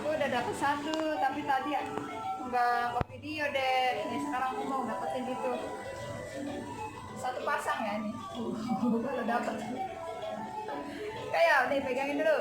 Aku udah dapat satu, tapi tadi nggak ke video deh. Nih sekarang aku mau dapetin itu satu pasang ya ini. Kalau dapat. Kayak nih pegangin dulu.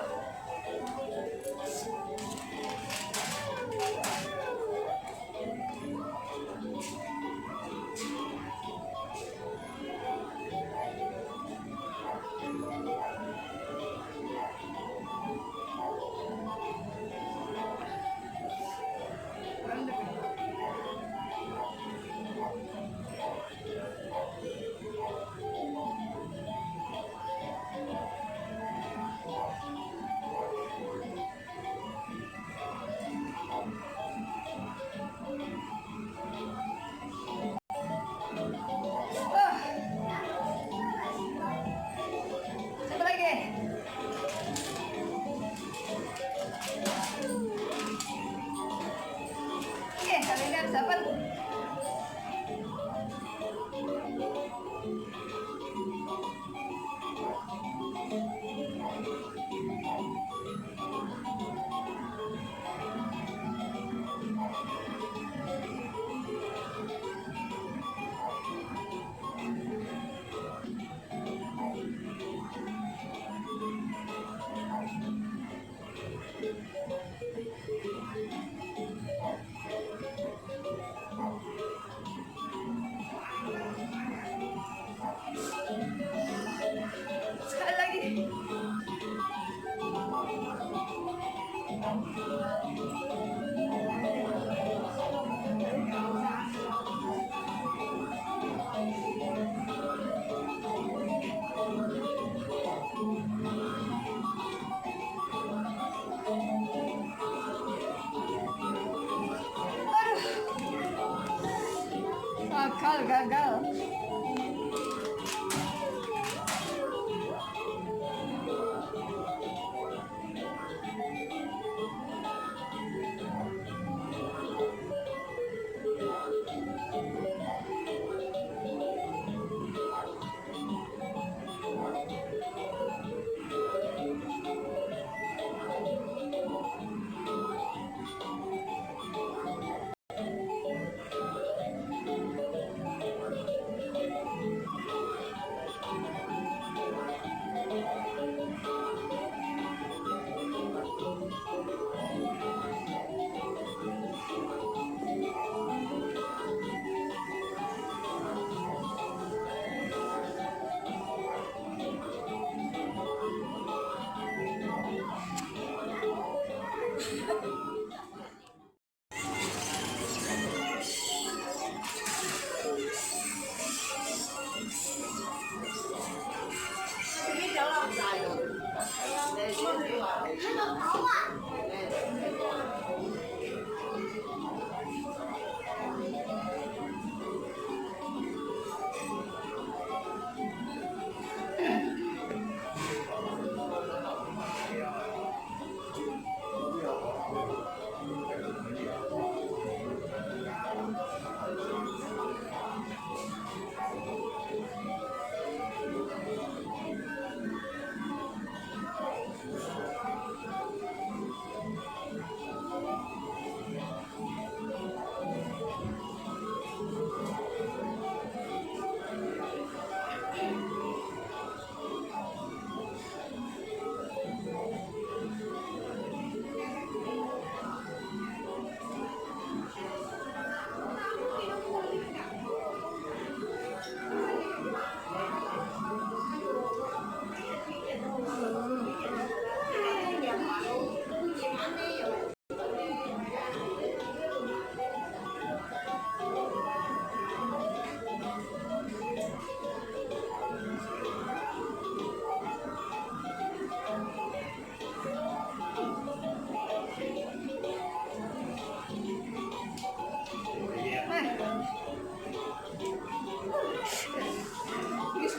Satu lagi. Oke, kalian lihat dapat. Sekali lagi. Akal gagal.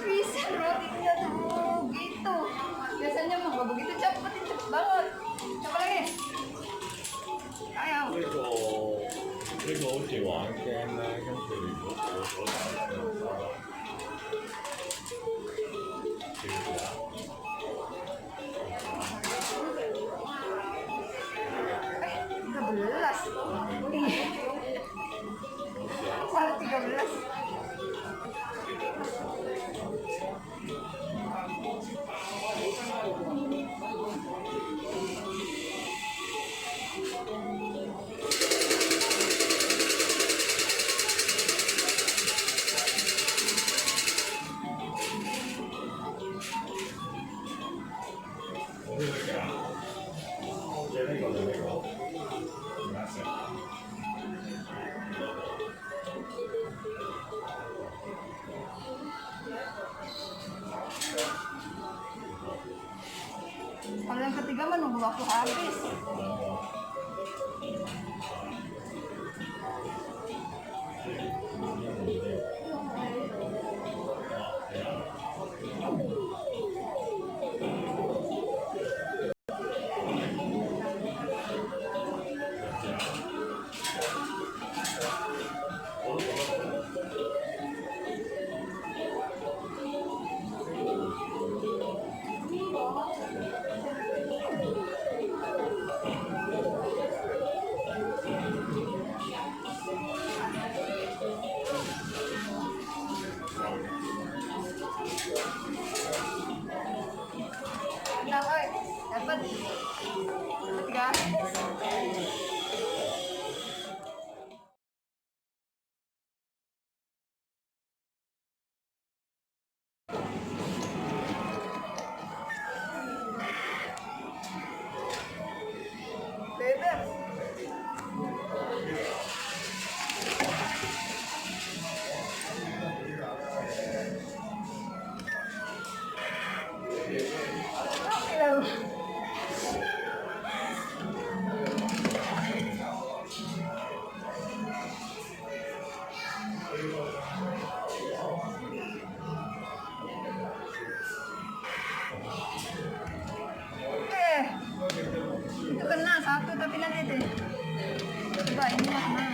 Bisa rotinya tuh gitu. Biasanya mah nggak begitu cepet, cepet banget. Coba lagi. Ayo. 呢個好似玩 game 咧，跟住如果過咗就收到。試下。15. Malah 13. Kalau yang ketiga mah nunggu waktu habis. Nah, oi, dapat ketiga. Bebek. Itu kena satu tapi nanti deh. Coba ini mah kena.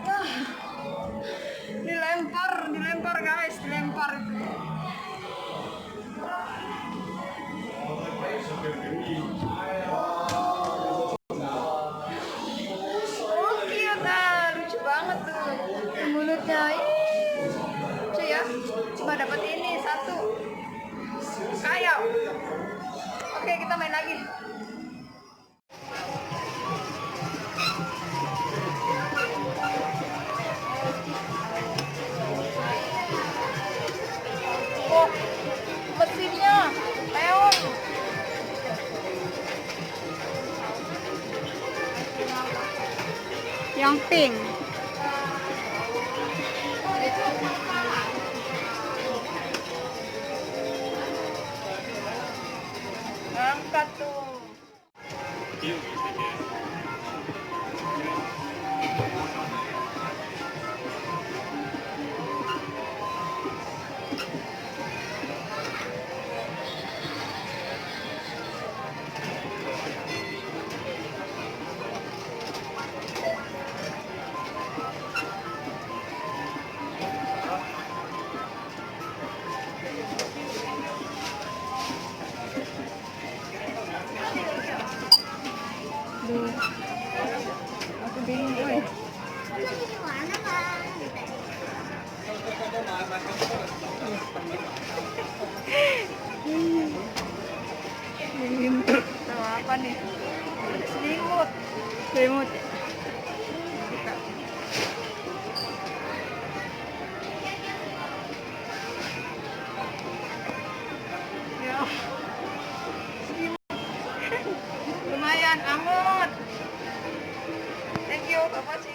Nah, dilempar guys, dilempar itu. Lucu banget tuh mulutnya. Lucu ya, cuma dapat ini satu kayak. Oke, kita main lagi. Oh, mesinnya lewat. Yang pink. Angkat tuh. Aku bingung gue. Tuh apa nih? Selimut. Selimut. Ya. Lumayan, anget. Thank you, Bapak.